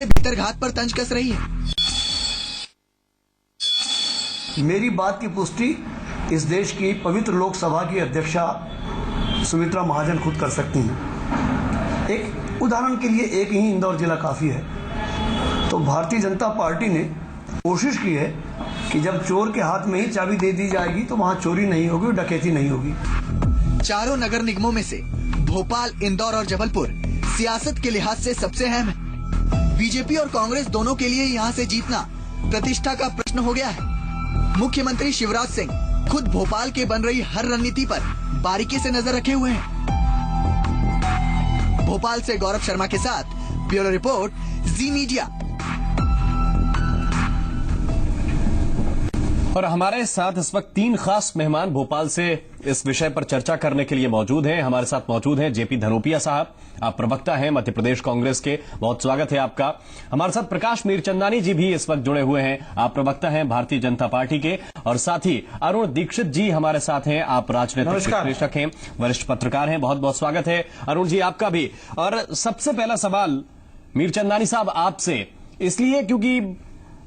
भीतर घात पर तंज कस रही है। मेरी बात की पुष्टि इस देश की पवित्र लोकसभा की अध्यक्षा सुमित्रा महाजन खुद कर सकती हैं। एक उदाहरण के लिए एक ही इंदौर जिला काफी है। तो भारतीय जनता पार्टी ने कोशिश की है कि जब चोर के हाथ में ही चाबी दे दी जाएगी तो वहां चोरी नहीं होगी, डकैती नहीं होगी। चारों नगर निगमों में से भोपाल, इंदौर और जबलपुर सियासत के लिहाज से सबसे अहम है। बीजेपी और कांग्रेस दोनों के लिए यहाँ से जीतना प्रतिष्ठा का प्रश्न हो गया है। मुख्यमंत्री शिवराज सिंह खुद भोपाल के बन रही हर रणनीति पर बारीकी से नजर रखे हुए हैं। भोपाल से गौरव शर्मा के साथ ब्यूरो रिपोर्ट, जी मीडिया। और हमारे साथ इस वक्त 3 खास मेहमान भोपाल से इस विषय पर चर्चा करने के लिए मौजूद हैं। हमारे साथ मौजूद हैं जेपी धनोपिया साहब, आप प्रवक्ता हैं मध्य प्रदेश कांग्रेस के, बहुत स्वागत है आपका। हमारे साथ प्रकाश मीरचंदानी जी भी इस वक्त जुड़े हुए हैं, आप प्रवक्ता हैं भारतीय जनता पार्टी के। और साथ ही अरुण दीक्षित जी हमारे साथ हैं, आप राजनीतिक विश्लेषक हैं, वरिष्ठ पत्रकार हैं, बहुत बहुत स्वागत है अरुण जी आपका भी। और सबसे पहला सवाल मीरचंदानी साहब आपसे, इसलिए क्योंकि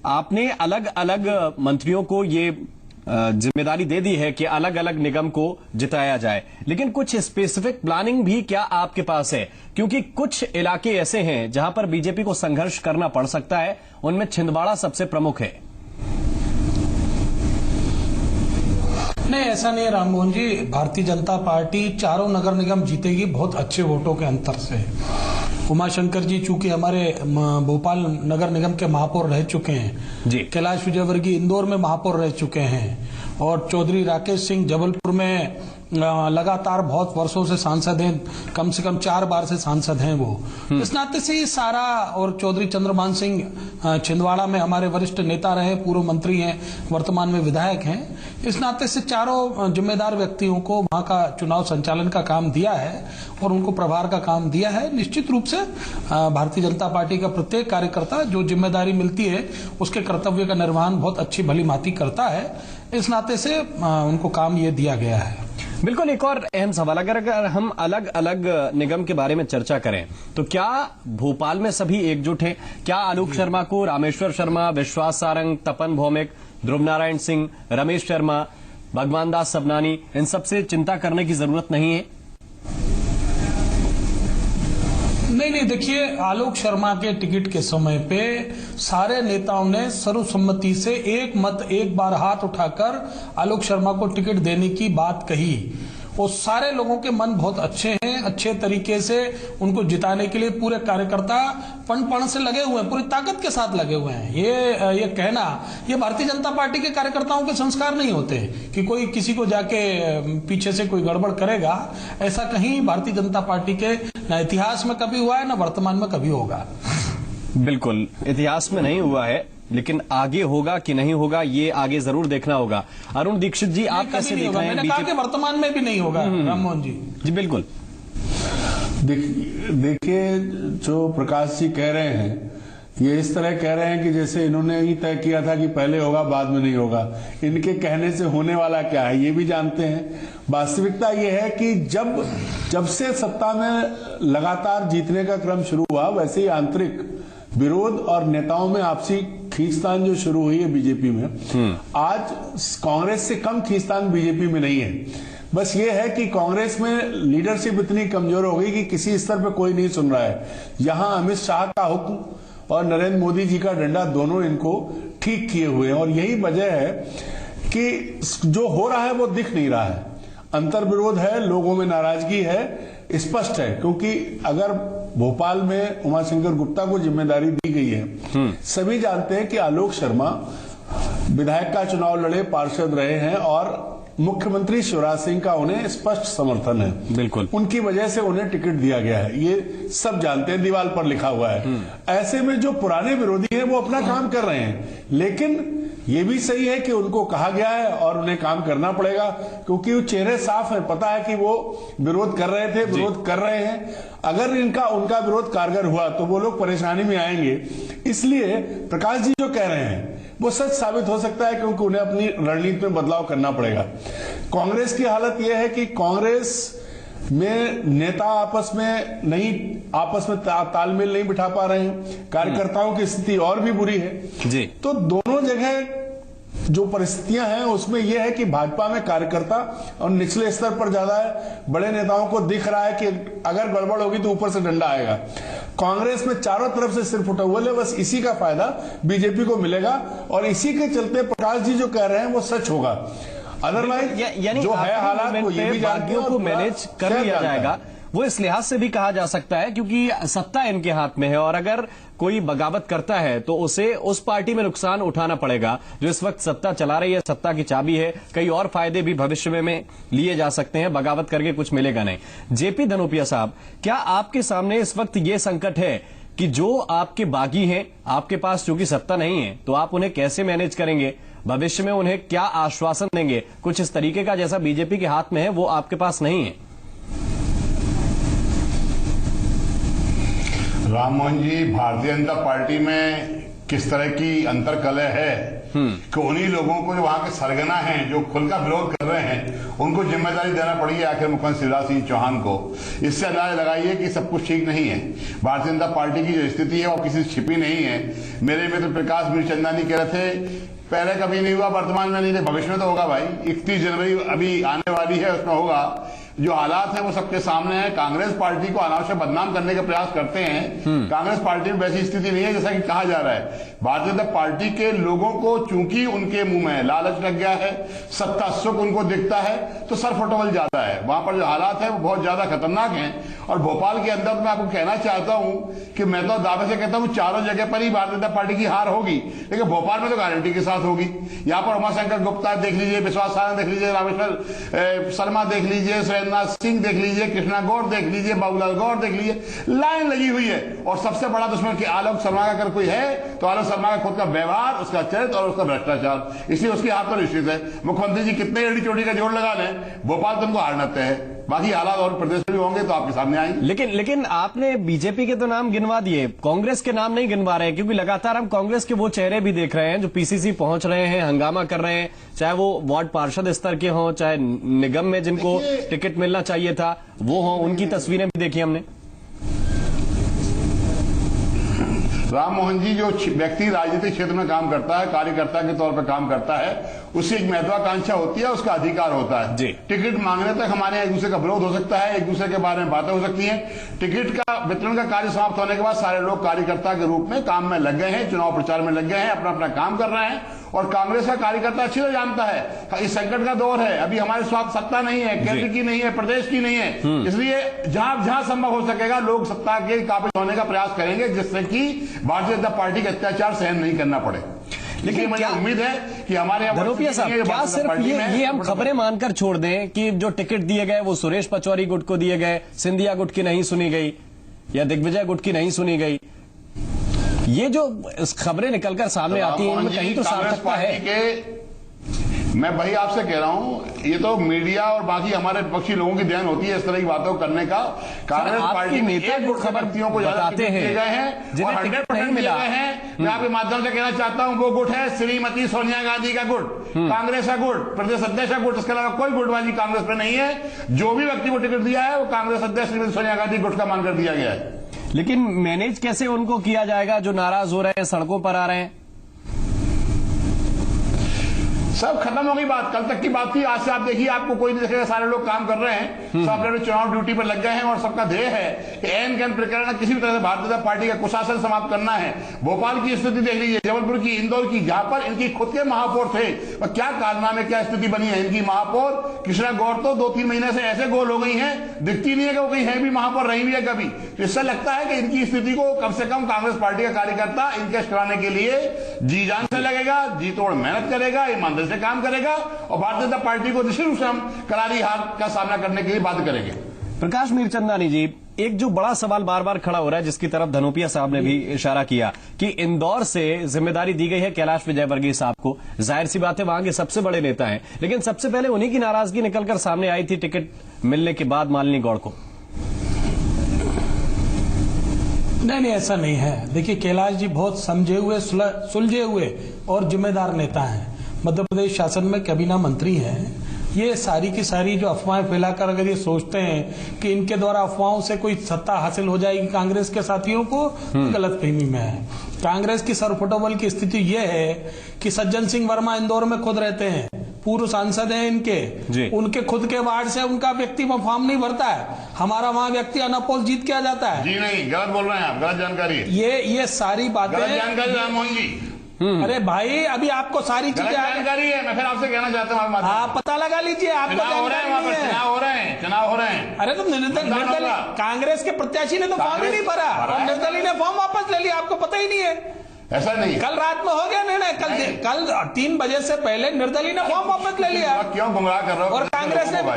आपने अलग अलग मंत्रियों को ये जिम्मेदारी दे दी है कि अलग अलग निगम को जिताया जाए, लेकिन कुछ स्पेसिफिक प्लानिंग भी क्या आपके पास है? क्योंकि कुछ इलाके ऐसे हैं जहां पर बीजेपी को संघर्ष करना पड़ सकता है, उनमें छिंदवाड़ा सबसे प्रमुख है। नहीं, ऐसा नहीं है राममोहन जी। भारतीय जनता पार्टी चारों नगर निगम जीतेगी बहुत अच्छे वोटों के अंतर से। उमाशंकर जी चूंकि हमारे भोपाल नगर निगम के महापौर रह चुके हैं जी, कैलाश विजयवर्गीय इंदौर में महापौर रह चुके हैं, और चौधरी राकेश सिंह जबलपुर में लगातार बहुत वर्षों से सांसद हैं, कम से कम 4 बार से सांसद हैं वो। इस नाते से ये सारा, और चौधरी चंद्रभान सिंह छिंदवाड़ा में हमारे वरिष्ठ नेता रहे, पूर्व मंत्री हैं, वर्तमान में विधायक हैं। इस नाते से चारों जिम्मेदार व्यक्तियों को वहां का चुनाव संचालन का काम दिया है और उनको प्रभार का काम दिया है। निश्चित रूप से भारतीय जनता पार्टी का प्रत्येक कार्यकर्ता जो जिम्मेदारी मिलती है उसके कर्तव्य का निर्वहन बहुत अच्छी भली भांति करता है। इस नाते से उनको काम ये दिया गया है। बिल्कुल। एक और अहम सवाल, अगर हम अलग अलग निगम के बारे में चर्चा करें तो क्या भोपाल में सभी एकजुट हैं? क्या आलोक शर्मा को रामेश्वर शर्मा, विश्वास सारंग, तपन भौमिक, ध्रुव नारायण सिंह, रमेश शर्मा, भगवान दास सबनानी, इन सबसे चिंता करने की जरूरत नहीं है? नहीं, देखिए, आलोक शर्मा के टिकट के समय पे सारे नेताओं ने सर्वसम्मति से एक मत, एक बार हाथ उठाकर आलोक शर्मा को टिकट देने की बात कही। और सारे लोगों के मन बहुत अच्छे हैं, अच्छे तरीके से उनको जिताने के लिए पूरे कार्यकर्ता पण से लगे हुए हैं, पूरी ताकत के साथ लगे हुए हैं। ये कहना, ये भारतीय जनता पार्टी के कार्यकर्ताओं के संस्कार नहीं होते कि कोई किसी को जाके पीछे से कोई गड़बड़ करेगा। ऐसा कहीं भारतीय जनता पार्टी के न इतिहास में कभी हुआ है, न वर्तमान में कभी होगा। बिल्कुल, इतिहास में नहीं हुआ है, लेकिन आगे होगा कि नहीं होगा ये आगे जरूर देखना होगा। अरुण दीक्षित जी, आप कैसे देख रहे हैं? मैंने कहा कि वर्तमान में भी नहीं होगा राममोहन जी। जी बिल्कुल। देखिए, जो प्रकाश जी कह रहे हैं ये इस तरह कह रहे हैं कि जैसे इन्होंने ही तय किया था कि पहले होगा बाद में नहीं होगा। इनके कहने से होने वाला क्या है ये भी जानते हैं। वास्तविकता ये है कि जब से सत्ता में लगातार जीतने का क्रम शुरू हुआ, वैसे ही आंतरिक विरोध और नेताओं में आपसी खींचतान जो शुरू हुई है बीजेपी में, आज कांग्रेस से कम खींचतान बीजेपी में नहीं है। बस ये है कि कांग्रेस में लीडरशिप इतनी कमजोर हो गई कि किसी स्तर पर कोई नहीं सुन रहा है। यहां अमित शाह का हुक्म और नरेंद्र मोदी जी का डंडा दोनों इनको ठीक किए हुए हैं, और यही वजह है कि जो हो रहा है वो दिख नहीं रहा है। अंतर विरोध है, लोगों में नाराजगी है, स्पष्ट है। क्योंकि अगर भोपाल में उमाशंकर गुप्ता को जिम्मेदारी दी गई है, सभी जानते हैं कि आलोक शर्मा विधायक का चुनाव लड़े, पार्षद रहे हैं और मुख्यमंत्री शिवराज सिंह का उन्हें स्पष्ट समर्थन है। बिल्कुल, उनकी वजह से उन्हें टिकट दिया गया है, ये सब जानते हैं, दीवार पर लिखा हुआ है। ऐसे में जो पुराने विरोधी हैं वो अपना काम कर रहे हैं, लेकिन ये भी सही है कि उनको कहा गया है और उन्हें काम करना पड़ेगा, क्योंकि वो चेहरे साफ है, पता है कि वो विरोध कर रहे थे, विरोध कर रहे हैं। अगर उनका विरोध कारगर हुआ तो वो लोग परेशानी में आएंगे। इसलिए प्रकाश जी जो कह रहे हैं वो सच साबित हो सकता है, क्योंकि उन्हें अपनी रणनीति में बदलाव करना पड़ेगा। कांग्रेस की हालत यह है कि कांग्रेस में नेता आपस में तालमेल नहीं बिठा पा रहे हैं, कार्यकर्ताओं की स्थिति और भी बुरी है जी। तो दोनों जगह जो परिस्थितियां हैं उसमें यह है कि भाजपा में कार्यकर्ता और निचले स्तर पर ज्यादा है, बड़े नेताओं को दिख रहा है कि अगर गड़बड़ होगी तो ऊपर से डंडा आएगा। कांग्रेस में चारों तरफ से सिर फुटा हुआ है, बस इसी का फायदा बीजेपी को मिलेगा और इसी के चलते प्रकाश जी जो कह रहे हैं वो सच होगा। अदरवाइज यानी जो है हालात वो ये भी जानते को मैनेज कर लिया जाएगा, वो इस लिहाज से भी कहा जा सकता है क्योंकि सत्ता इनके हाथ में है और अगर कोई बगावत करता है तो उसे उस पार्टी में नुकसान उठाना पड़ेगा जो इस वक्त सत्ता चला रही है, सत्ता की चाबी है। कई और फायदे भी भविष्य में लिए जा सकते हैं, बगावत करके कुछ मिलेगा नहीं। जेपी धनोपिया साहब, क्या आपके सामने इस वक्त ये संकट है कि जो आपके बागी हैं, आपके पास चूंकि सत्ता नहीं है तो आप उन्हें कैसे मैनेज करेंगे, भविष्य में उन्हें क्या आश्वासन देंगे? कुछ इस तरीके का जैसा बीजेपी के हाथ में है वो आपके पास नहीं है। राम मोहन जी, भारतीय जनता पार्टी में किस तरह की अंतर्कलह है कि उन्हीं लोगों को जो वहां के सरगना हैं, जो खुलकर विरोध कर रहे हैं, उनको जिम्मेदारी देना पड़ी है आखिर मुख्यमंत्री शिवराज सिंह चौहान को। इससे अंदाजा लगाइए कि सब कुछ ठीक नहीं है। भारतीय जनता पार्टी की जो स्थिति है वो किसी से छिपी नहीं है। मेरे मित्र प्रकाश मीरचंदानी कह रहे थे पहले कभी नहीं हुआ, वर्तमान में नहीं, भविष्य में तो होगा भाई। 31 जनवरी अभी आने वाली है, उसमें होगा। जो हालात हैं वो सबके सामने है। कांग्रेस पार्टी को अनावश्यक बदनाम करने का प्रयास करते हैं। कांग्रेस पार्टी में वैसी स्थिति नहीं है जैसा कि कहा जा रहा है। भारतीय जनता पार्टी के लोगों को चूंकि उनके मुंह में लालच लग गया है, सत्ता सुख उनको दिखता है, तो सर फुटबल जाता है। वहां पर जो हालात है वो बहुत ज्यादा खतरनाक हैं। और भोपाल के अंदर मैं आपको कहना चाहता हूं कि मैं तो दावे से कहता हूं चारों जगह पर ही भारतीय जनता पार्टी की हार होगी, लेकिन भोपाल में तो गारंटी के साथ होगी। यहां पर उमाशंकर गुप्ता देख लीजिए, विश्वास सारंग देख लीजिए, रामेश्वर शर्मा देख लीजिए, सुरेंद्रनाथ सिंह देख लीजिए, कृष्णा गौड़ देख लीजिए, बाबूलाल गौड़ देख लीजिए, लाइन लगी हुई है। और सबसे बड़ा दुश्मन कि आलोक शर्मा का अगर कोई है तो आलोक शर्मा का खुद का व्यवहार, उसका चरित्र और उसका भ्रष्टाचार, इसलिए उसके हाथ पर निश्चित है। मुख्यमंत्री जी कितने एड़ी चोटी का जोड़ लगा लें, भोपाल तुमको हारना तय है। बाकी हालात और प्रदेश में भी होंगे तो आपके सामने आएंगे। लेकिन आपने बीजेपी के तो नाम गिनवा दिए, कांग्रेस के नाम नहीं गिनवा रहे हैं, क्योंकि लगातार हम कांग्रेस के वो चेहरे भी देख रहे हैं जो पीसीसी पहुंच रहे हैं, हंगामा कर रहे हैं, चाहे वो वार्ड पार्षद स्तर के हों, चाहे निगम में जिनको टिकट मिलना चाहिए था वो हों, उनकी तस्वीरें भी देखी हमने। राम मोहन जी, जो व्यक्ति राजनीतिक क्षेत्र में काम करता है, कार्यकर्ता के तौर पर काम करता है, उसकी एक महत्वाकांक्षा होती है, उसका अधिकार होता है। जी। टिकट मांगने तक हमारे एक दूसरे का विरोध हो सकता है, एक दूसरे के बारे में बातें हो सकती हैं। टिकट का वितरण का कार्य समाप्त होने के बाद सारे लोग कार्यकर्ता के रूप में काम में लग गए हैं, चुनाव प्रचार में लग गए हैं, अपना अपना काम कर रहे हैं। और कांग्रेस का कार्यकर्ता अच्छी तरह जानता है इस संकट का दौर है, अभी हमारे साथ सत्ता नहीं है, केंद्र की नहीं है, प्रदेश की नहीं है, इसलिए जहां संभव हो सकेगा लोग सत्ता के काबिल होने का प्रयास करेंगे जिससे कि भारतीय जनता पार्टी का अत्याचार सहन नहीं करना पड़े। लेकिन मुझे उम्मीद है कि हमारे धनोपिया साहब, क्या सिर्फ ये हम खबरें मानकर छोड़ दें कि जो टिकट दिए गए वो सुरेश पचौरी गुट को दिए गए, सिंधिया गुट की नहीं सुनी गई या दिग्विजय गुट की नहीं सुनी गई, ये जो खबरें निकलकर सामने आती हैं इनमें कहीं तो सार्थकता है? मैं वही आपसे कह रहा हूं, ये तो मीडिया और बाकी हमारे विपक्षी लोगों की ध्यान होती है इस तरह की बातों करने का। कांग्रेस पार्टी में एक गुट व्यक्तियों को ज्यादा टिकट दिए गए हैं और 100% मिला है। मैं आपके माध्यम से कहना चाहता हूं वो गुट है श्रीमती सोनिया गांधी का गुट, कांग्रेस का गुट, प्रदेश अध्यक्ष का गुट, इसके अलावा कोई गुटबाजी कांग्रेस में नहीं है। जो भी व्यक्ति को टिकट दिया है वो कांग्रेस अध्यक्ष श्रीमती सोनिया गांधी गुट का मानकर दिया गया है। लेकिन मैनेज कैसे उनको किया जाएगा जो नाराज हो रहे हैं, सड़कों पर आ रहे हैं? सब खत्म हो गई बात, कल तक की बात थी, आज से आप देखिए आपको कोई नहीं देखेगा, सारे लोग काम कर रहे हैं, सब अपने चुनाव ड्यूटी पर लग गए हैं और सबका ध्येय है कि एन कैन प्रकरण किसी भी तरह से भारतीय जनता पार्टी का कुशासन समाप्त करना है। भोपाल की स्थिति देख लीजिए, जबलपुर की, इंदौर की, जहां पर इनकी खुद के महापौर थे और क्या कारनामे, क्या स्थिति बनी है इनकी। महापौर कृष्णा गौड़ तो 2-3 महीने से ऐसे गोल हो गई है, दिखती नहीं है कि वो कहीं है भी महापौर रही भी है कभी। तो इससे लगता है कि इनकी स्थिति को कम से कम कांग्रेस पार्टी का कार्यकर्ता इनकेश कराने के लिए जी जान से लगेगा, जी तोड़ मेहनत करेगा, ईमानदारी से काम करेगा और भारतीय जनता पार्टी को निश्चित रूप से हम करारी हार का सामना करने के लिए बाध्य करेंगे। प्रकाश मीरचंदानी जी, एक जो बड़ा सवाल बार बार खड़ा हो रहा है जिसकी तरफ धनोपिया साहब ने भी इशारा किया कि इंदौर से जिम्मेदारी दी गई है कैलाश विजयवर्गीय साहब को, जाहिर सी बात है वहां के सबसे बड़े नेता हैं, लेकिन सबसे पहले उन्हीं की नाराजगी निकलकर सामने आई थी टिकट मिलने के बाद मालिनी गौड़ को। नहीं, ऐसा नहीं है। देखिए, कैलाश जी बहुत समझे हुए, सुलझे हुए और जिम्मेदार नेता हैं। मध्य प्रदेश शासन में कैबिनेट मंत्री हैं ये सारी की सारी जो अफवाहें फैलाकर अगर ये सोचते हैं कि इनके द्वारा अफवाहों से कोई सत्ता हासिल हो जाएगी कांग्रेस के साथियों को, गलतफहमी में है। कांग्रेस की सरफुटबल की स्थिति ये है कि सज्जन सिंह वर्मा इंदौर में खुद रहते हैं, पूर्व सांसद हैं इनके, उनके खुद के वार्ड से उनका व्यक्ति में फॉर्म नहीं भरता है, हमारा वहां व्यक्ति अनअपोज जीत के आ जाता है। जी नहीं, गलत बोल रहे हैं आप, गलत जानकारी है। ये सारी बातें गलत जानकारी राममोहन जी। अरे भाई अभी आपको सारी गलत चीजें जानकारी है। मैं फिर आपसे कहना चाहता हूँ, आप पता लगा लीजिए, आपको चुनाव हो रहे हैं, वहाँ पर चुनाव हो रहे हैं, चुनाव हो रहे हैं। अरे तो निर्दलीय कांग्रेस के प्रत्याशी ने तो फॉर्म ही नहीं भरा और निर्दलीय ने फॉर्म वापस ले लिया, आपको पता ही नहीं है। ऐसा नहीं, कल रात में हो गया निर्णय, कल 3 बजे से पहले निर्दलीय ने फॉर्म वापस ले लिया। क्यों गुमराह कर रहे हो? और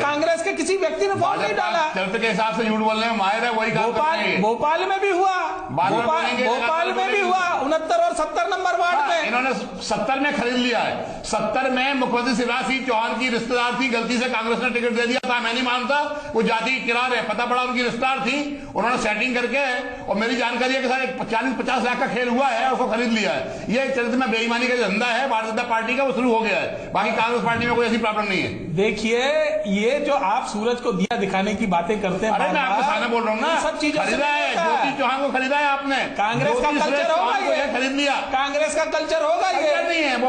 कांग्रेस के किसी व्यक्ति ने फॉर्म नहीं डाला। चरित्र के हिसाब से झूठ बोलने में माहिर है, वही काम करते हैं। भोपाल में भी हुआ, भोपाल में भी हुआ 69 और 70 नंबर वार्ड में इन्होंने 70 में खरीद लिया है। 70 में मुख्यमंत्री शिवराज सिंह चौहान की रिश्तेदार थी, गलती से कांग्रेस ने टिकट दे दिया था, मैं नहीं मानता, वो जाति किरार है, पता पड़ा उनकी रिश्तेदार थी, उन्होंने सेटिंग करके, और मेरी जानकारी है कि सर 40-50 लाख का खेल हुआ है, उसको खरीद लिया है। ये चरित्र में बेईमानी का धंधा है भारतीय जनता पार्टी का, वो शुरू हो गया है। बाकी कांग्रेस पार्टी में कोई ऐसी प्रॉब्लम नहीं है। देखिए ये जो आप सूरज को दिया दिखाने की बातें करते हैं, अरे मैं आपके सामने बोल रहा हूँ ना, सब चीजें खरीदा है, ज्योति चौहान को खरीदा है आपने, कांग्रेस का कल्चर होगा ये, खरीद लिया, कांग्रेस का कल्चर होगा ये नहीं है वो।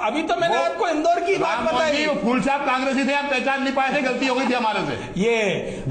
अभी तो मैंने आपको इंदौर की बात बताई। फूल छाप कांग्रेसी थे, आप पहचान नहीं पाए थे, गलती हो गई थी हमारे से। ये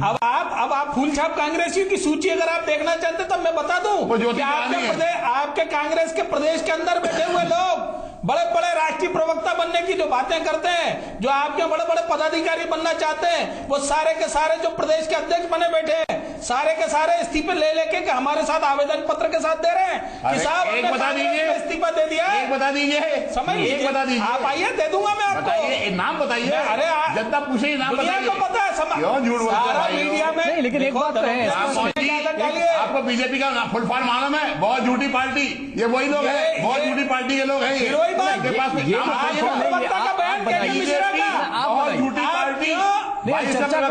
अब आप फूल छाप कांग्रेसियों की सूची अगर आप देखना चाहते तो मैं बता दूं कि आपके कांग्रेस के प्रदेश के अंदर बैठे हुए लोग बड़े बड़े राष्ट्रीय प्रवक्ता बनने की जो बातें करते हैं, जो आपके बड़े बड़े पदाधिकारी बनना चाहते हैं, वो सारे के सारे जो प्रदेश के अध्यक्ष बने बैठे हैं, सारे के सारे इस्तीफे ले लेके कि हमारे साथ आवेदन पत्र के साथ दे रहे हैं कि साहब एक बता दीजिए, इस्तीफा दे दिया, एक बता दीजिए, समझ एक बता दीजिए, आप आइए दे दूंगा मैं आपको, नाम बताइए। अरे जनता पूछे नाम बताइए, को पता है, क्यों झूठ बोलते हैं मीडिया में। लेकिन एक बात है, आपको बीजेपी का फुल फॉर्म मालूम है? बहुत झूठी पार्टी, ये वही लोग हैं, बहुत झूठी पार्टी के लोग हैं, इनके पास झूठी पार्टी चर्चा को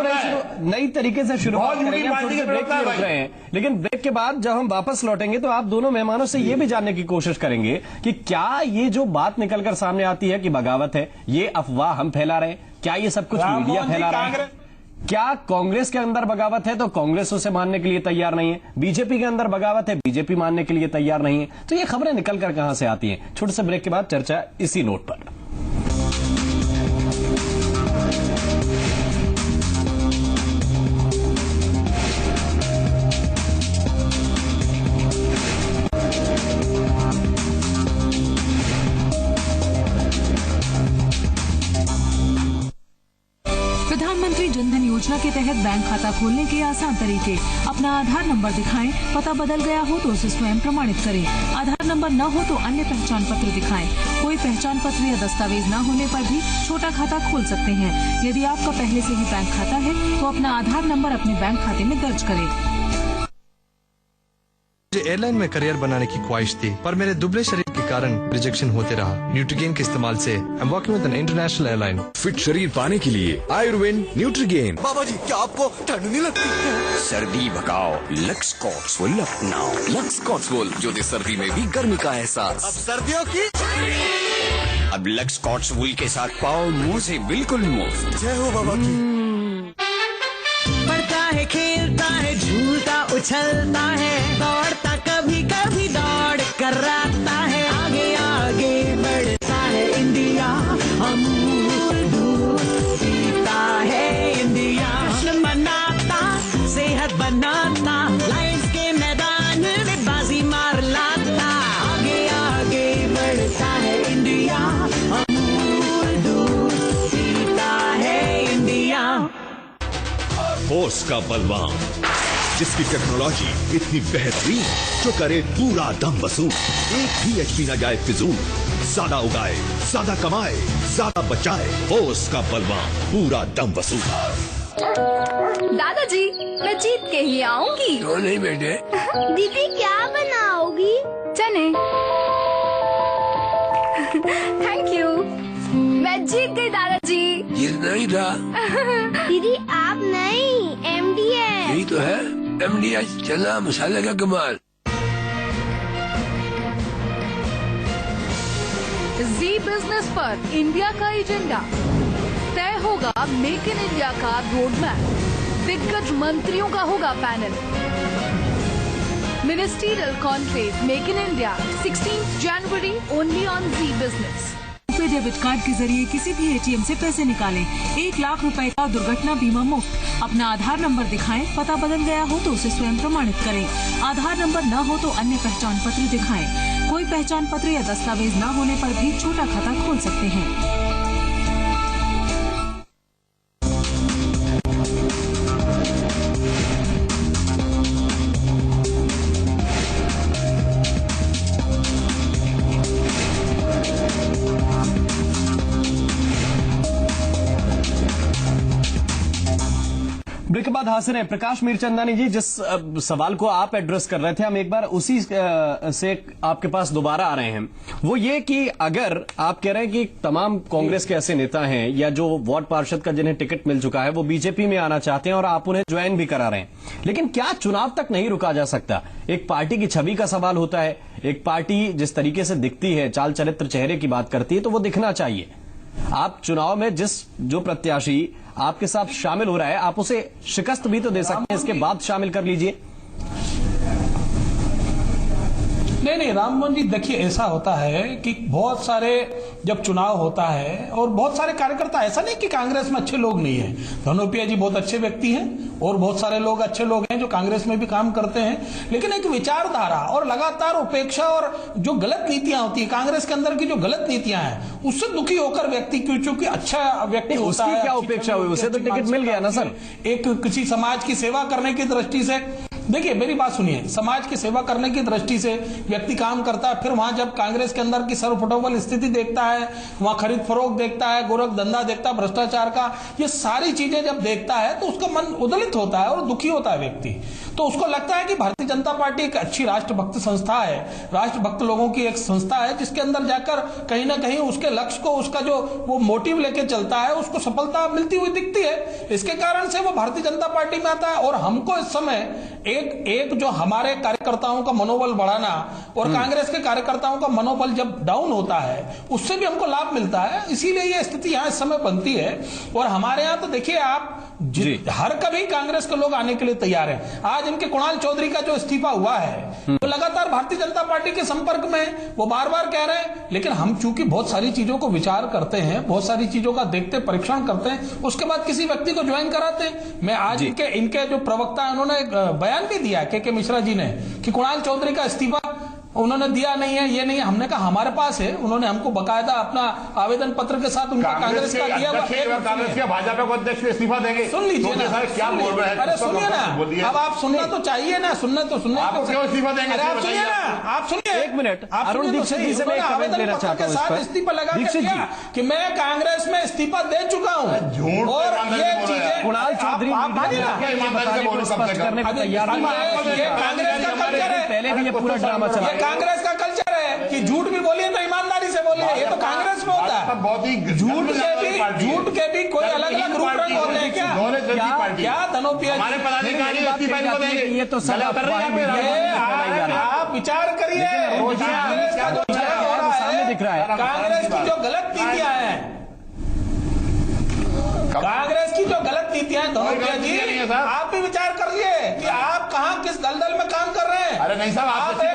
नई तरीके से शुरू करेंगे, लेकिन ब्रेक के बाद जब हम वापस लौटेंगे तो आप दोनों मेहमानों से ये भी जानने की कोशिश करेंगे कि क्या ये जो बात निकलकर सामने आती है कि बगावत है, ये अफवाह हम फैला रहे हैं, क्या ये सब कुछ मीडिया फैला रहा है? क्या कांग्रेस के अंदर बगावत है तो कांग्रेस उसे मानने के लिए तैयार नहीं है, बीजेपी के अंदर बगावत है, बीजेपी मानने के लिए तैयार नहीं है? तो ये खबरें निकलकर कहां से आती हैं? छोटे से ब्रेक के बाद चर्चा इसी नोट पर। प्रधानमंत्री जनधन योजना के तहत बैंक खाता खोलने के आसान तरीके। अपना आधार नंबर दिखाएं, पता बदल गया हो तो उसे स्वयं प्रमाणित करें। आधार नंबर न हो तो अन्य पहचान पत्र दिखाएं। कोई पहचान पत्र या दस्तावेज न होने पर भी छोटा खाता खोल सकते हैं। यदि आपका पहले से ही बैंक खाता है तो अपना आधार नंबर अपने बैंक खाते में दर्ज करें। मुझे एयरलाइन में करियर बनाने की ख्वाहिश थी, पर मेरे दुबले शरीर के कारण रिजेक्शन होते रहा। न्यूट्रीगेन के इस्तेमाल से I am working with an international airline. Fit शरीर पाने के लिए आयुर्वेद न्यूट्रीगेन। बाबा जी क्या आपको ठंड नहीं लगती? सर्दी भगाओ, लक्स कॉट्सवुल अपनाओ। लक्स कॉट्सवुल जो दे सर्दी में भी गर्मी का एहसास। अब सर्दियों की अब लक्स कॉट्सवुल के साथ पाओ मुंह से बिल्कुल मुफ्त। जय हो बाबा की। पढ़ता है, खेलता है, झूलता उछलता है, दौड़ता कभी कभी दौड़ कराता है, आगे आगे बढ़ता है इंडिया, अमूल दूध पीता है इंडिया, जश्न मनाता, सेहत बनाता, लाइफ के मैदान में बाजी मार लाता, आगे आगे बढ़ता है इंडिया, अमूल दूध पीता है इंडिया। फोर्स का बलवान, जिसकी टेक्नोलॉजी इतनी बेहतरीन जो करे पूरा दम वसूल, एक भी एचपी न जाए फिजूल, ज्यादा उगाए, ज्यादा कमाए, ज्यादा बचाए। फोर्स का बलवान, पूरा दम वसूल। दादाजी मैं जीत के ही आऊंगी। क्यों नहीं बेटे? दीदी क्या बनाओगी? चने। थैंक यू, मैं जीत गई दादाजी। जीत नहीं था दीदी, आप नहीं, एमडी है। यही तो है, एमडी चना मसाले का कमाल। जी बिजनेस पर इंडिया का एजेंडा तय होगा मेक इन इंडिया का रोड मैप, दिग्गज मंत्रियों का होगा पैनल। Ministerial conclave make in India 16 जनवरी ओनली ऑन जी बिजनेस। रुपए डेबिट कार्ड के जरिए किसी भी एटीएम से पैसे निकालें। 1 लाख रुपए का दुर्घटना बीमा मुफ्त। अपना आधार नंबर दिखाएं, पता बदल गया हो तो उसे स्वयं प्रमाणित करें। आधार नंबर न हो तो अन्य पहचान पत्र दिखाएं। कोई पहचान पत्र या दस्तावेज न होने पर भी छोटा खाता खोल सकते हैं। ब्रेक के बाद हाजिर हैं प्रकाश मीरचंदानी जी। जिस सवाल को आप एड्रेस कर रहे थे, हम एक बार उसी से आपके पास दोबारा आ रहे हैं। वो ये कि अगर आप कह रहे हैं कि तमाम कांग्रेस के ऐसे नेता हैं या जो वार्ड पार्षद का जिन्हें टिकट मिल चुका है वो बीजेपी में आना चाहते हैं और आप उन्हें ज्वाइन भी करा रहे हैं, लेकिन क्या चुनाव तक नहीं रुका जा सकता? एक पार्टी की छवि का सवाल होता है। एक पार्टी जिस तरीके से दिखती है, चाल चरित्र चेहरे की बात करती है, तो वो दिखना चाहिए। आप चुनाव में जो प्रत्याशी आपके साथ शामिल हो रहा है, आप उसे शिकस्त भी तो दे सकते हैं, इसके बाद शामिल कर लीजिए। नहीं राममोहन जी, देखिए ऐसा होता है कि बहुत सारे जब चुनाव होता है और बहुत सारे कार्यकर्ता, ऐसा नहीं कि कांग्रेस में अच्छे लोग नहीं है। धनोपिया जी बहुत अच्छे व्यक्ति हैं और बहुत सारे लोग अच्छे लोग हैं जो कांग्रेस में भी काम करते हैं, लेकिन एक विचारधारा और लगातार उपेक्षा और जो गलत नीतियां होती है कांग्रेस के अंदर की, जो गलत नीतियां हैं उससे दुखी होकर व्यक्ति, क्योंकि अच्छा व्यक्ति होता है, क्या उपेक्षा हुई? उसे तो टिकट मिल गया ना सर। एक किसी समाज की सेवा करने की दृष्टि से, देखिए मेरी बात सुनिए, समाज की सेवा करने की दृष्टि से व्यक्ति काम करता है, फिर वहां जब कांग्रेस के अंदर की सर्वफुटबल स्थिति देखता है, वहां खरीद फरोख्त देखता है, गोरख धंधा देखता है, भ्रष्टाचार का, ये सारी चीजें जब देखता है तो उसका मन उदलित होता है और दुखी होता है व्यक्ति। तो उसको लगता है कि भारतीय जनता पार्टी एक अच्छी राष्ट्रभक्त संस्था है, राष्ट्रभक्त लोगों की एक संस्था है, जिसके अंदर जाकर कहीं ना कहीं उसके लक्ष्य को, उसका जो वो मोटिव लेके चलता है, उसको सफलता मिलती हुई दिखती है। इसके कारण से वो भारतीय जनता पार्टी में आता है। और हमको इस समय एक जो हमारे कार्यकर्ताओं का मनोबल बढ़ाना और कांग्रेस के कार्यकर्ताओं का मनोबल जब डाउन होता है, उससे भी हमको लाभ मिलता है। इसीलिए ये स्थिति यहाँ इस समय बनती है। और हमारे यहाँ तो देखिए आप, हर कभी कांग्रेस के लोग आने के लिए तैयार हैं। आज इनके कुणाल चौधरी का जो इस्तीफा हुआ है, वो लगातार भारतीय जनता पार्टी के संपर्क में, वो बार बार कह रहे हैं, लेकिन हम चूंकि बहुत सारी चीजों को विचार करते हैं, बहुत सारी चीजों का देखते, परीक्षण करते हैं, उसके बाद किसी व्यक्ति को ज्वाइन कराते हैं। मैं आज इनके जो प्रवक्ता है, उन्होंने एक बयान भी दिया के मिश्रा जी ने कि कुणाल चौधरी का इस्तीफा उन्होंने दिया नहीं है, ये नहीं है। हमने कहा हमारे पास है, उन्होंने हमको बकायदा अपना आवेदन पत्र के साथ उनका कांग्रेस का दिया। कांग्रेस के भाजपा को अध्यक्ष इस्तीफा देंगे, सुन लीजिए ना, क्या बोल रहे हैं? अरे सुनिए ना, अब आप सुनना तो चाहिए ना, सुनना तो सुनना, आपको क्यों इस्तीफा देंगे? आप सुनिए ना, आप सुनिए, एक मिनट, आप अरुण दीक्षित जी से मैं कमेंट लेना चाहता हूं इस पर। इस्तीफा लगा कि मैं कांग्रेस में इस्तीफा दे चुका हूं, और ये चीजें कुणाल चौधरी करने को तैयार नहीं। कांग्रेस का कल्चर है, पहले भी ये पूरा ड्रामा चला, कांग्रेस का कल्चर है कि झूठ भी बोलिए तो ईमानदारी से बोलिए। ये तो कांग्रेस में होता है। बहुत ही झूठ के भी कोई अलग अलग रूप रंग होते हैं क्या? क्या धनोपिया हमारे पदाधिकारी इस्तीफा देंगे? ये तो सब आप विचार करिए। कांग्रेस का जो सामने दिख रहा है, कांग्रेस की जो गलत नीतियां हैं, कांग्रेस की जो गलत नीतियां हैं, धनोपिया जी आप भी विचार करिए कि आप कहां किस दलदल में काम कर रहे हैं। अरे नहीं साहब, आप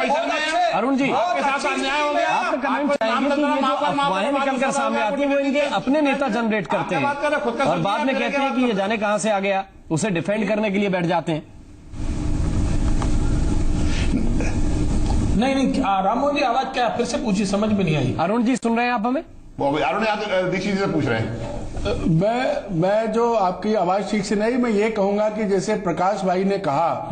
अरुण जी, आपके साथ अन्याय हो गया। आपका कमेंट चाहिए कि ये जो अफवाहें निकलकर सामने आती है वो इनके अपने नेता जनरेट करते हैं और बाद में कहते हैं कि ये जाने कहां से आ गया, उसे डिफेंड करने के लिए बैठ जाते हैं। नहीं राममोहन जी, आवाज क्या फिर से पूछी, समझ में नहीं आई। अरुण जी सुन रहे हैं आप हमें? अरुण दीक्षित जी से पूछ रहे हैं। मैं जो आपकी आवाज ठीक से नहीं, मैं ये कहूंगा कि जैसे प्रकाश भाई ने कहा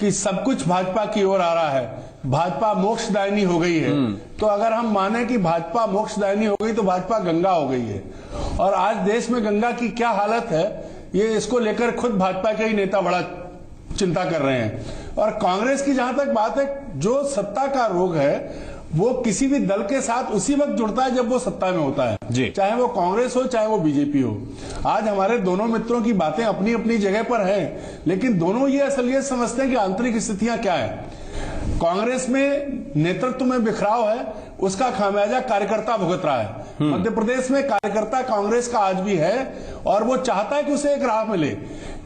कि सब कुछ भाजपा की ओर आ रहा है, भाजपा मोक्षदायिनी हो गई है, तो अगर हम माने कि भाजपा मोक्षदायिनी हो गई तो भाजपा गंगा हो गई है। और आज देश में गंगा की क्या हालत है, ये इसको लेकर खुद भाजपा के ही नेता बड़ा चिंता कर रहे हैं। और कांग्रेस की जहां तक बात है, जो सत्ता का रोग है वो किसी भी दल के साथ उसी वक्त जुड़ता है जब वो सत्ता में होता है, चाहे वो कांग्रेस हो चाहे वो बीजेपी हो। आज हमारे दोनों मित्रों की बातें अपनी अपनी जगह पर हैं, लेकिन दोनों ये असलियत समझते हैं कि आंतरिक स्थितियां क्या है। कांग्रेस में नेतृत्व में बिखराव है, उसका खामियाजा कार्यकर्ता भुगत रहा है। मध्य प्रदेश में कार्यकर्ता कांग्रेस का आज भी है और वो चाहता है कि उसे एक राह मिले।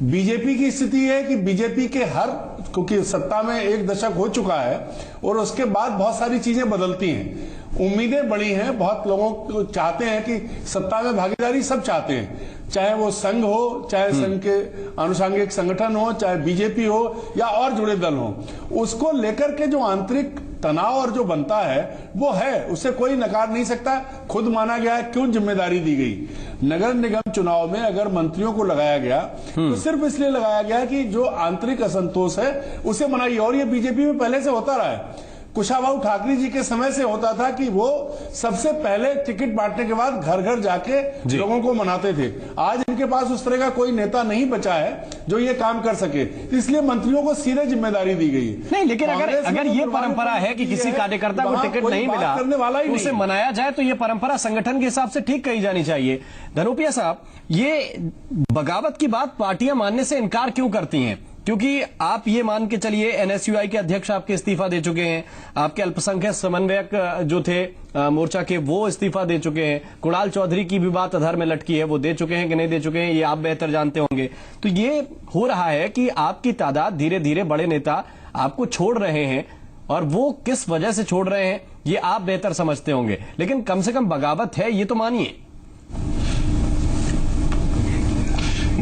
बीजेपी की स्थिति है कि बीजेपी के क्योंकि सत्ता में 1 दशक हो चुका है और उसके बाद बहुत सारी चीजें बदलती हैं, उम्मीदें बड़ी हैं, बहुत लोगों को चाहते हैं कि सत्ता में भागीदारी सब चाहते हैं, चाहे वो संघ हो, चाहे संघ के आनुषंगिक संगठन हो, चाहे बीजेपी हो या और जुड़े दल हो। उसको लेकर के जो आंतरिक तनाव और जो बनता है वो है, उसे कोई नकार नहीं सकता। खुद माना गया है क्यों जिम्मेदारी दी गई। नगर निगम चुनाव में अगर मंत्रियों को लगाया गया तो सिर्फ इसलिए लगाया गया कि जो आंतरिक असंतोष है उसे मनाइए, और ये बीजेपी में पहले से होता रहा है। कुशाभाऊ ठाकरे जी के समय से होता था कि वो सबसे पहले टिकट बांटने के बाद घर घर जाके लोगों को मनाते थे। आज इनके पास उस तरह का कोई नेता नहीं बचा है जो ये काम कर सके, इसलिए मंत्रियों को सीधे जिम्मेदारी दी गई है। नहीं, लेकिन अगर ये परंपरा है कि किसी कार्यकर्ता को टिकट नहीं मिला तो उसे मनाया जाए, तो ये परंपरा संगठन के हिसाब से ठीक कही जानी चाहिए। धनोपिया साहब, ये बगावत की बात पार्टियां मानने से इनकार क्यों करती हैं? क्योंकि आप ये मान के चलिए एनएसयूआई के अध्यक्ष आपके इस्तीफा दे चुके हैं, आपके अल्पसंख्यक समन्वयक जो थे मोर्चा के वो इस्तीफा दे चुके हैं, कुणाल चौधरी की भी बात अधर में लटकी है, वो दे चुके हैं कि नहीं दे चुके हैं ये आप बेहतर जानते होंगे। तो ये हो रहा है कि आपकी तादाद धीरे धीरे बड़े नेता आपको छोड़ रहे हैं, और वो किस वजह से छोड़ रहे हैं ये आप बेहतर समझते होंगे, लेकिन कम से कम बगावत है ये तो मानिए।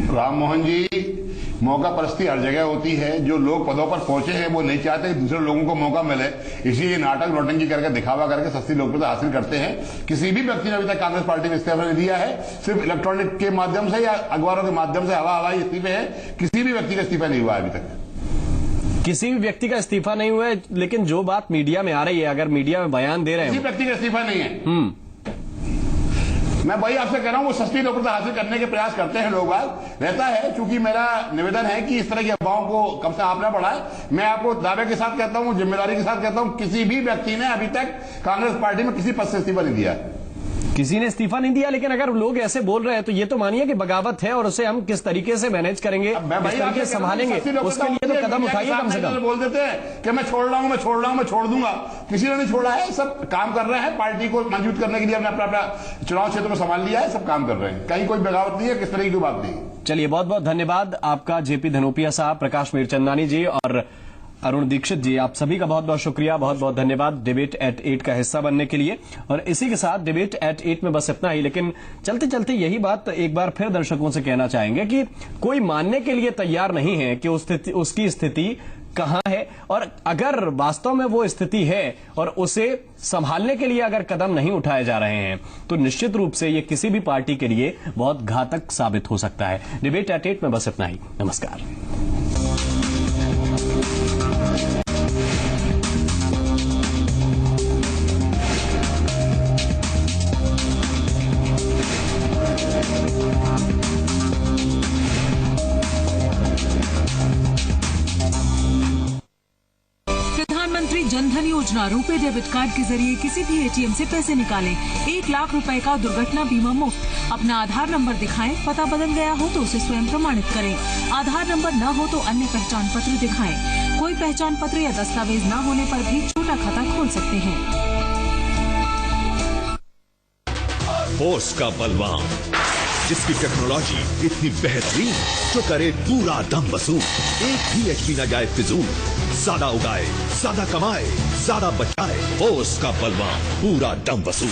राम मोहन जी, मौका परस्ती हर जगह होती है। जो लोग पदों पर पहुंचे हैं वो नहीं चाहते कि दूसरे लोगों को मौका मिले, इसीलिए नाटक नौटंकी करके दिखावा करके सस्ती लोकप्रियता हासिल करते हैं। किसी भी व्यक्ति ने अभी तक कांग्रेस पार्टी में इस्तीफा नहीं दिया है, सिर्फ इलेक्ट्रॉनिक के माध्यम से या अखबारों के माध्यम से हवाई इस्तीफे है। किसी भी व्यक्ति का इस्तीफा नहीं हुआ अभी तक, किसी भी व्यक्ति का इस्तीफा नहीं हुआ है। लेकिन जो बात मीडिया में आ रही है, अगर मीडिया में बयान दे रहे हैं, किसी व्यक्ति का इस्तीफा नहीं है। मैं वही आपसे कह रहा हूं, वो सस्ती लोकप्रियता हासिल करने के प्रयास करते हैं लोग रहता है। चूंकि मेरा निवेदन है कि इस तरह की अफवाहों को कम से आप ना बढ़ाएं। मैं आपको दावे के साथ कहता हूं, जिम्मेदारी के साथ कहता हूं, किसी भी व्यक्ति ने अभी तक कांग्रेस पार्टी में किसी पद से इस्तीफा नहीं दिया। किसी ने इस्तीफा नहीं दिया, लेकिन अगर लोग ऐसे बोल रहे हैं तो ये तो मानिए कि बगावत है, और उसे हम किस तरीके से मैनेज करेंगे, किस तरीके से संभालेंगे, उसके लिए तो कदम उठाइए कम से कम। बोल देते हैं कि मैं छोड़ रहा हूं, मैं छोड़ रहा हूं, मैं छोड़ दूंगा। किसी ने नहीं छोड़ा है, सब काम कर रहे हैं। पार्टी को मजबूत करने के लिए हमने अपना चुनाव क्षेत्र को संभाल लिया है, सब काम कर रहे हैं। कहीं कोई बगावत नहीं है, किस तरह की कोई बात नहीं। चलिए, बहुत बहुत धन्यवाद आपका जेपी धनोपिया साहब, प्रकाश मीरचंदानी जी और अरुण दीक्षित जी, आप सभी का बहुत बहुत शुक्रिया, बहुत बहुत धन्यवाद डिबेट एट 8 का हिस्सा बनने के लिए। और इसी के साथ डिबेट एट 8 में बस इतना ही, लेकिन चलते चलते यही बात एक बार फिर दर्शकों से कहना चाहेंगे कि कोई मानने के लिए तैयार नहीं है कि उसकी स्थिति कहां है, और अगर वास्तव में वो स्थिति है और उसे संभालने के लिए अगर कदम नहीं उठाए जा रहे हैं तो निश्चित रूप से ये किसी भी पार्टी के लिए बहुत घातक साबित हो सकता है। डिबेट एट 8 में बस इतना ही। नमस्कार। प्रधानमंत्री जनधन योजना रुपे डेबिट कार्ड के जरिए किसी भी एटीएम से पैसे निकालें। 1 लाख रुपए का दुर्घटना बीमा मुफ्त। अपना आधार नंबर दिखाएं, पता बदल गया हो तो उसे स्वयं प्रमाणित करें। आधार नंबर न हो तो अन्य पहचान पत्र दिखाएं। कोई पहचान पत्र या दस्तावेज न होने पर भी छोटा खाता खोल सकते हैं। फोर्स का बलवान, जिसकी टेक्नोलॉजी इतनी बेहतरीन जो करे पूरा दम वसूल। एक भी एचपी न जाए फिजूल, ज्यादा उगाए, ज्यादा कमाए, ज्यादा बचाए। फोर्स का बलवान, पूरा दम वसूल।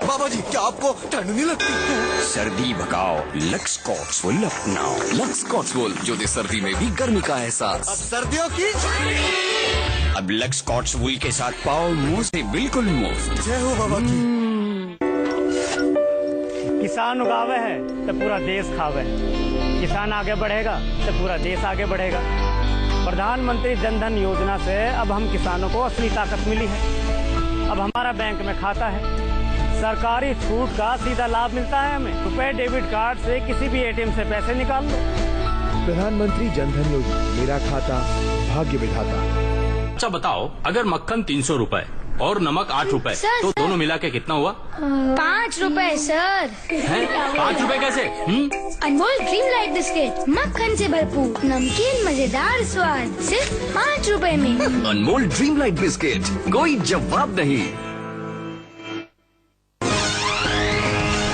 बाबा जी, क्या आपको ठंड नहीं लगती? सर्दी भगाओ, लक्स कॉट्सवुल अपनाओ। लक्स कॉट्सवुल, जो दे सर्दी में भी गर्मी का एहसास। अब सर्दियों की अब लक्स कॉट्सवुल के साथ पाओ मुंह से बिल्कुल मुफ्त। जय हो बाबा की। किसान उगावे है तो पूरा देश खावे, किसान आगे बढ़ेगा तो पूरा देश आगे बढ़ेगा। प्रधानमंत्री जनधन योजना से अब हम किसानों को असली ताकत मिली है। अब हमारा बैंक में खाता है, सरकारी छूट का सीधा लाभ मिलता है हमें। रुपए डेबिट कार्ड से किसी भी एटीएम से पैसे निकाल लो। प्रधानमंत्री जनधन योजना, मेरा खाता भाग्य विधाता। अच्छा बताओ, अगर मक्खन 300 रुपए और नमक 8 रुपए, तो दोनों मिला के कितना हुआ? 5 रुपए सर। हैं? 5 रुपए कैसे? अनमोल ड्रीम लाइट बिस्किट, मक्खन से भरपूर, नमकीन मजेदार स्वाद, सिर्फ 5 रुपए में। अनमोल ड्रीम लाइट बिस्किट, कोई जवाब नहीं।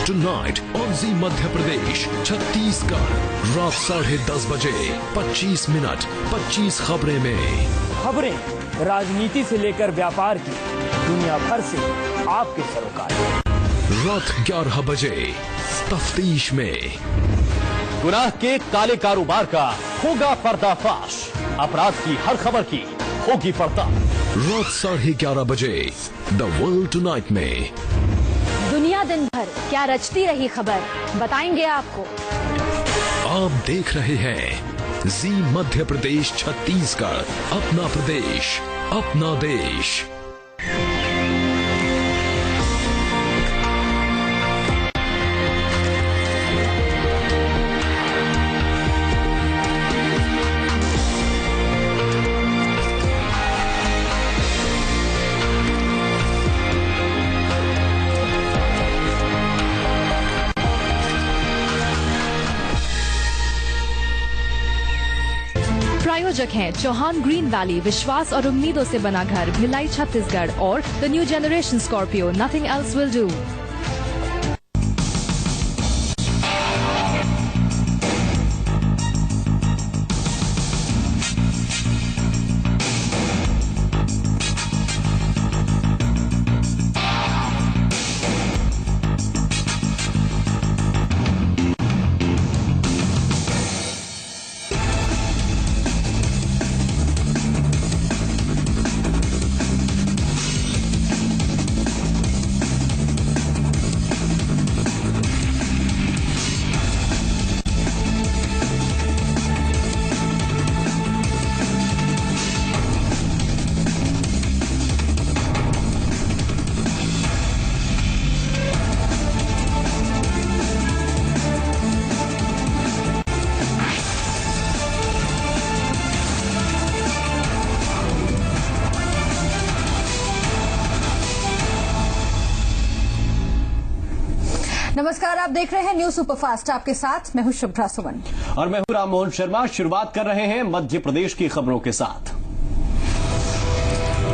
टुनाइट ऑन जी मध्य प्रदेश छत्तीसगढ़ रात 10:30 बजे 25 मिनट 25 खबरें में। खबरें राजनीति से लेकर व्यापार की, दुनिया भर से आपके सरोकार। रात 11 बजे तफ्तीश में। गुनाह के काले कारोबार का होगा पर्दाफाश, अपराध की हर खबर की होगी पड़ताल। रात 11:30 बजे द वर्ल्ड टुनाइट में। दुनिया दिन भर क्या रचती रही खबर बताएंगे आपको। आप देख रहे हैं जी मध्य प्रदेश छत्तीसगढ़, अपना प्रदेश अपना देश। प्रायोजक हैं चौहान ग्रीन वैली, विश्वास और उम्मीदों से बना घर, भिलाई छत्तीसगढ़, और the new generation Scorpio, nothing else will do. नमस्कार, आप देख रहे हैं न्यूज सुपरफास्ट, आपके साथ मैं हूं शुभ्रा सुमन और मैं हूं राममोहन शर्मा। शुरुआत कर रहे हैं मध्य प्रदेश की खबरों के साथ।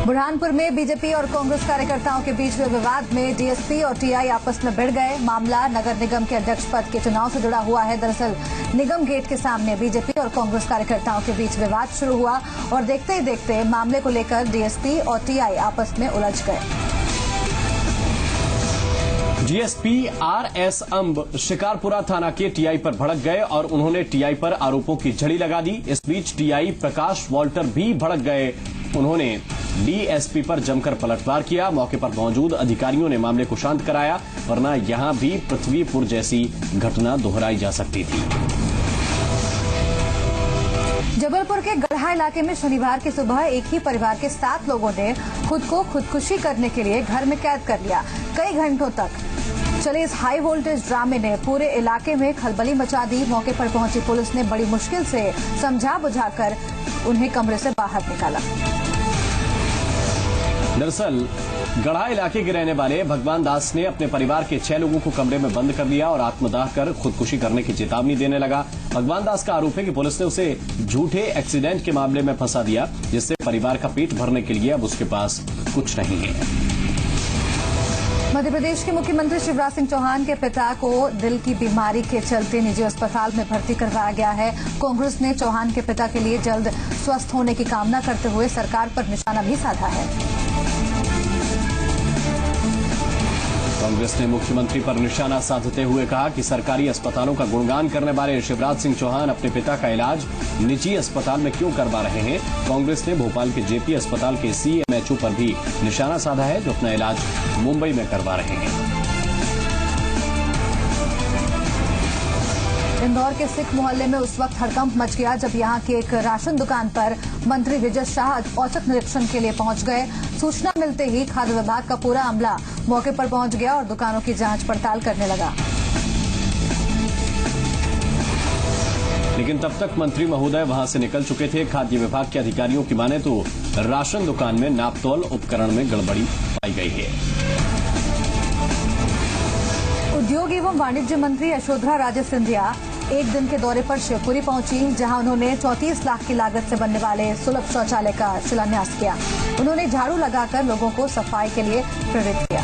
बुरहानपुर में बीजेपी और कांग्रेस कार्यकर्ताओं के बीच हुए विवाद में डीएसपी और टीआई आपस में भिड़ गए। मामला नगर निगम के अध्यक्ष पद के चुनाव से जुड़ा हुआ है। दरअसल निगम गेट के सामने बीजेपी और कांग्रेस कार्यकर्ताओं के बीच विवाद शुरू हुआ और देखते ही देखते मामले को लेकर डीएसपी और टीआई आपस में उलझ गए। डीएसपी आरएस अंब शिकारपुरा थाना के टीआई पर भड़क गए और उन्होंने टीआई पर आरोपों की झड़ी लगा दी। इस बीच टीआई प्रकाश वॉल्टर भी भड़क गए। उन्होंने डीएसपी पर जमकर पलटवार किया। मौके पर मौजूद अधिकारियों ने मामले को शांत कराया, वरना यहां भी पृथ्वीपुर जैसी घटना दोहराई जा सकती थी। जबलपुर के गढ़ा इलाके में शनिवार की सुबह एक ही परिवार के 7 लोगों ने खुद को खुदकुशी करने के लिए घर में कैद कर लिया। कई घंटों तक चले इस हाई वोल्टेज ड्रामे ने पूरे इलाके में खलबली मचा दी। मौके पर पहुंची पुलिस ने बड़ी मुश्किल से समझा बुझाकर उन्हें कमरे से बाहर निकाला। दरअसल गढ़ा इलाके के रहने वाले भगवान दास ने अपने परिवार के 6 लोगों को कमरे में बंद कर दिया और आत्मदाह कर खुदकुशी करने की चेतावनी देने लगा। भगवान दास का आरोप है कि पुलिस ने उसे झूठे एक्सीडेंट के मामले में फंसा दिया, जिससे परिवार का पेट भरने के लिए अब उसके पास कुछ नहीं है। मध्य प्रदेश के मुख्यमंत्री शिवराज सिंह चौहान के पिता को दिल की बीमारी के चलते निजी अस्पताल में भर्ती करवाया गया है। कांग्रेस ने चौहान के पिता के लिए जल्द स्वस्थ होने की कामना करते हुए सरकार पर निशाना भी साधा है। कांग्रेस ने मुख्यमंत्री पर निशाना साधते हुए कहा कि सरकारी अस्पतालों का गुणगान करने वाले शिवराज सिंह चौहान अपने पिता का इलाज निजी अस्पताल में क्यों करवा रहे हैं। कांग्रेस ने भोपाल के जेपी अस्पताल के सीएमएचओ पर भी निशाना साधा है, जो अपना इलाज मुंबई में करवा रहे हैं। इंदौर के सिख मोहल्ले में उस वक्त हड़कंप मच गया जब यहां की एक राशन दुकान पर मंत्री विजय शाह औचक निरीक्षण के लिए पहुंच गए। सूचना मिलते ही खाद्य विभाग का पूरा अमला मौके पर पहुंच गया और दुकानों की जांच पड़ताल करने लगा। लेकिन तब तक मंत्री महोदय वहां से निकल चुके थे। खाद्य विभाग के अधिकारियों की माने तो राशन दुकान में नापतोल उपकरण में गड़बड़ी पाई गई है। उद्योग एवं वाणिज्य मंत्री यशोधरा राजे सिंधिया एक दिन के दौरे पर शिवपुरी पहुंची, जहां उन्होंने 34 लाख की लागत से बनने वाले सुलभ शौचालय का शिलान्यास किया। उन्होंने झाड़ू लगाकर लोगों को सफाई के लिए प्रेरित किया।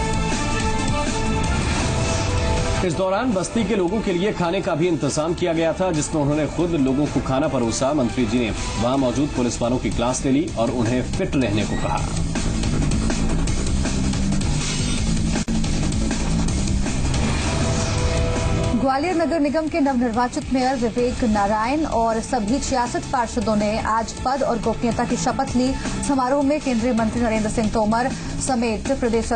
इस दौरान बस्ती के लोगों के लिए खाने का भी इंतजाम किया गया था, जिसमें उन्होंने खुद लोगों को खाना परोसा। मंत्री जी ने वहां मौजूद पुलिस वालों की क्लास ले ली और उन्हें फिट रहने को कहा। ग्वालियर नगर निगम के नवनिर्वाचित मेयर विवेक नारायण और सभी 66 पार्षदों ने आज पद और गोपनीयता की शपथ ली। समारोह में केंद्रीय मंत्री नरेंद्र सिंह तोमर समेत प्रदेश